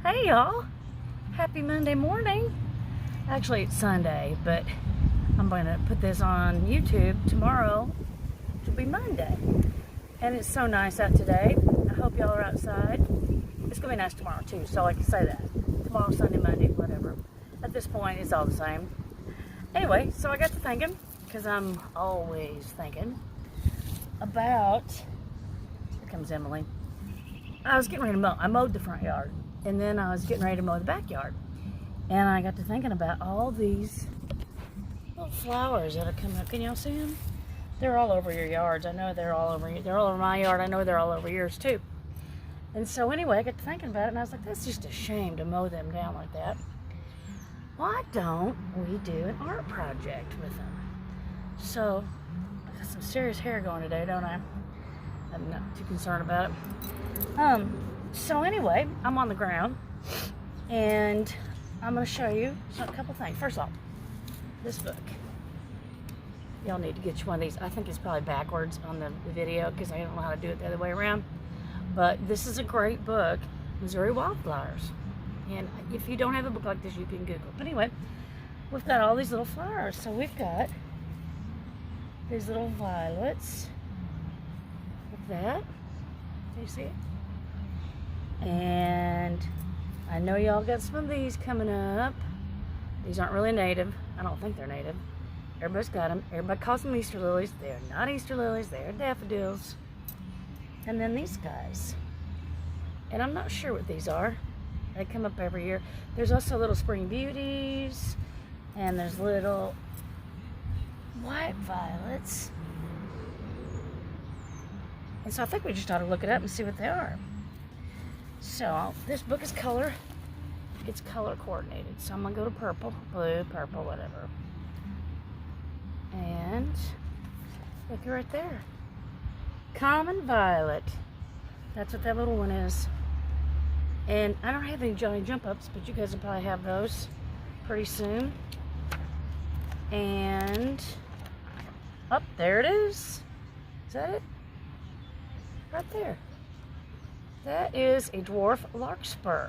Hey y'all, happy Monday morning. Actually it's Sunday, but I'm going to put this on YouTube tomorrow, which will be Monday. And it's so nice out today. I hope y'all are outside. It's going to be nice tomorrow too, so I can say that. Tomorrow, Sunday, Monday, whatever. At this point, it's all the same. Anyway, so I got to thinking, because I'm always thinking, about, here comes Emily. I was getting ready to mow. I mowed the front yard. And then I was getting ready to mow the backyard. And I got to thinking about all these little flowers that are coming up. Can y'all see them? They're all over your yards. I know they're all over. They're all over my yard. I know they're all over yours too. And so anyway, I got to thinking about it, and I was like, that's just a shame to mow them down like that. Why don't we do an art project with them? So, I got some serious hair going today, don't I? I'm not too concerned about it. So anyway, I'm on the ground, and I'm going to show you a couple things. First off, this book. Y'all need to get you one of these. I think it's probably backwards on the video because I don't know how to do it the other way around. But this is a great book, Missouri Wildflowers. And if you don't have a book like this, you can Google. But anyway, we've got all these little flowers. So we've got these little violets. Like that. Can you see it? And I know y'all got some of these coming up. These aren't really native. I don't think they're native. Everybody's got them. Everybody calls them Easter lilies. They're not Easter lilies. They're daffodils. And then these guys. And I'm not sure what these are. They come up every year. There's also little spring beauties. And there's little white violets. And so I think we just ought to look it up and see what they are. So this book is color. It's color coordinated. So I'm going to go to purple, blue, purple, whatever. And look right there. Common violet. That's what that little one is. And I don't have any Johnny Jump Ups, but you guys will probably have those pretty soon. And up there it is. Is that it? Right there. That is a dwarf larkspur.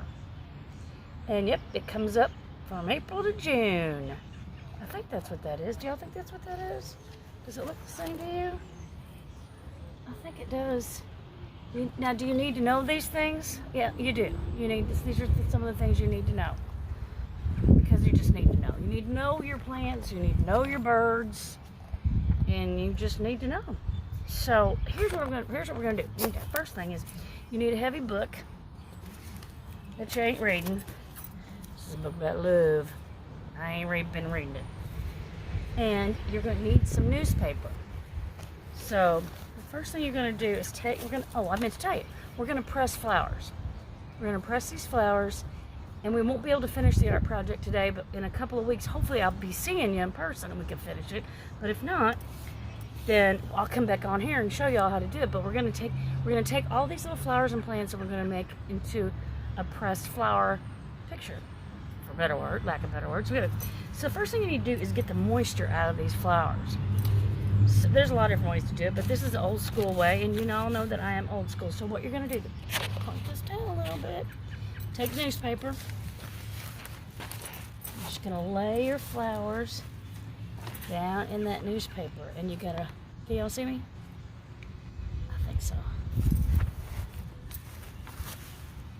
And yep, it comes up from April to June. I think that's what that is. Do y'all think that's what that is? Does it look the same to you? I think it does. Now, do you need to know these things? Yeah, you do. You need these are some of the things you need to know. Because you just need to know. You need to know your plants, you need to know your birds, and you just need to know. So here's what we're gonna do. The first thing is you need a heavy book that you ain't reading. This is a book about love. I ain't been reading it. And you're gonna need some newspaper. So the first thing you're gonna do is I meant to tell you, we're gonna press flowers. We're gonna press these flowers, and we won't be able to finish the art project today, but in a couple of weeks, hopefully I'll be seeing you in person and we can finish it. But if not, then I'll come back on here and show y'all how to do it. But we're gonna take all these little flowers and plants, and we're gonna make into a pressed flower picture, for better word, lack of better words. So the first thing you need to do is get the moisture out of these flowers. So there's a lot of different ways to do it, but this is the old school way, and you all know that I am old school. So what you're gonna do, point this down a little bit, take the newspaper. You're just gonna lay your flowers down in that newspaper, and you gotta, can y'all see me? I think so.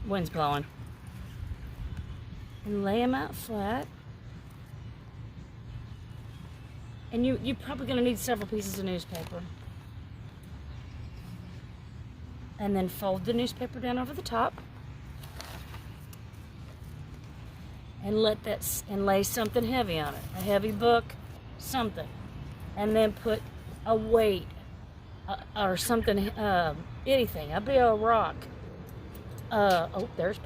Wind's blowing. And lay them out flat. And you're probably gonna need several pieces of newspaper. And then fold the newspaper down over the top. And lay something heavy on it. A heavy book, something. And then put a weight or something, anything. I'll be a rock. Oh, there's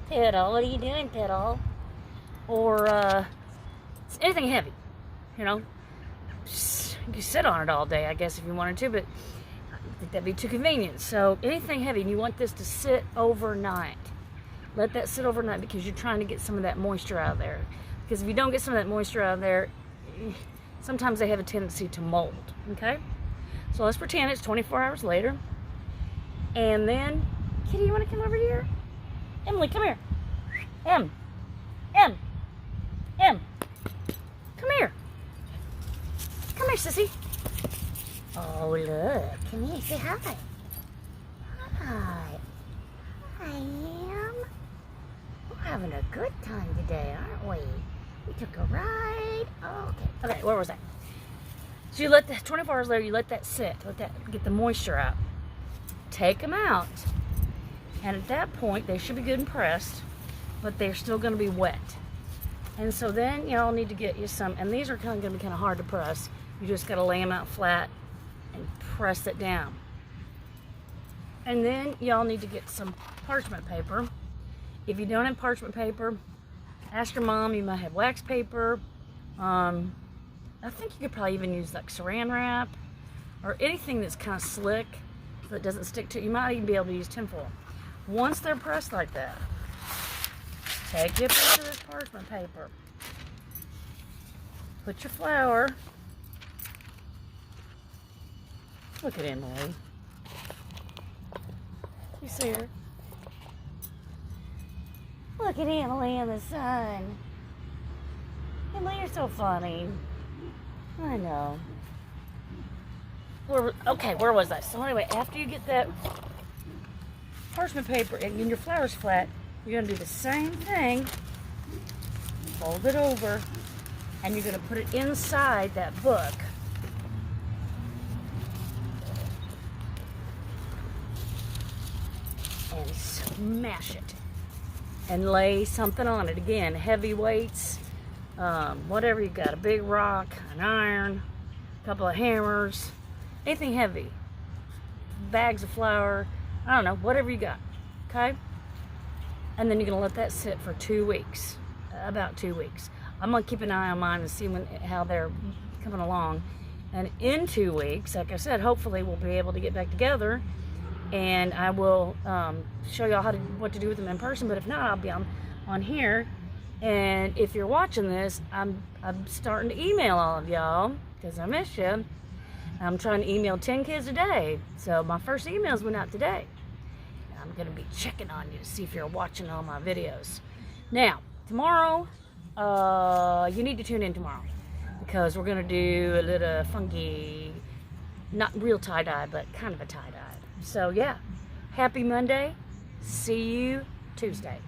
Petal. What are you doing, Petal? Or anything heavy, you know. You could sit on it all day, I guess, if you wanted to, but I think that'd be too convenient. So anything heavy, and you want this to sit overnight. Let that sit overnight because you're trying to get some of that moisture out of there. Because if you don't get some of that moisture out of there, sometimes they have a tendency to mold, okay? So let's pretend it's 24 hours later. And then, Kitty, you want to come over here? Emily, come here. M. M. M. Come here. Come here, sissy. Oh, look. Come here. Say hi. Hi. Hi, Em. We're having a good time today, aren't we? We took a ride. Okay, where was I? So you let the 24 hours later, you let that sit. Let that get the moisture out. Take them out. And at that point, they should be good and pressed, but they're still going to be wet. And so then y'all need to get you some, and these are going to be kind of hard to press. You just got to lay them out flat and press it down. And then y'all need to get some parchment paper. If you don't have parchment paper, ask your mom. You might have wax paper. I think you could probably even use like saran wrap or anything that's kind of slick so it doesn't stick to it. You might even be able to use tinfoil. Once they're pressed like that, take your piece of this parchment paper. Put your flour. Look at Emily. You see her? Look at Emily in the sun. Emily, you're so funny. I know. Okay, where was I? So anyway, after you get that parchment paper and your flour's flat, you're going to do the same thing. Fold it over, and you're going to put it inside that book. And smash it. And lay something on it. Again, heavy weights, whatever you got. A big rock, an iron, a couple of hammers, anything heavy. Bags of flour, I don't know, whatever you got. Okay? And then you're going to let that sit for 2 weeks. About 2 weeks. I'm going to keep an eye on mine and see how they're coming along. And in 2 weeks, like I said, hopefully we'll be able to get back together. And I will show y'all what to do with them in person. But if not, I'll be on here. And if you're watching this, I'm starting to email all of y'all because I miss you. I'm trying to email 10 kids a day. So my first emails went out today. I'm going to be checking on you to see if you're watching all my videos. Now, tomorrow, you need to tune in tomorrow because we're going to do a little funky, not real tie-dye, but kind of a tie-dye. So yeah, happy Monday. See you Tuesday.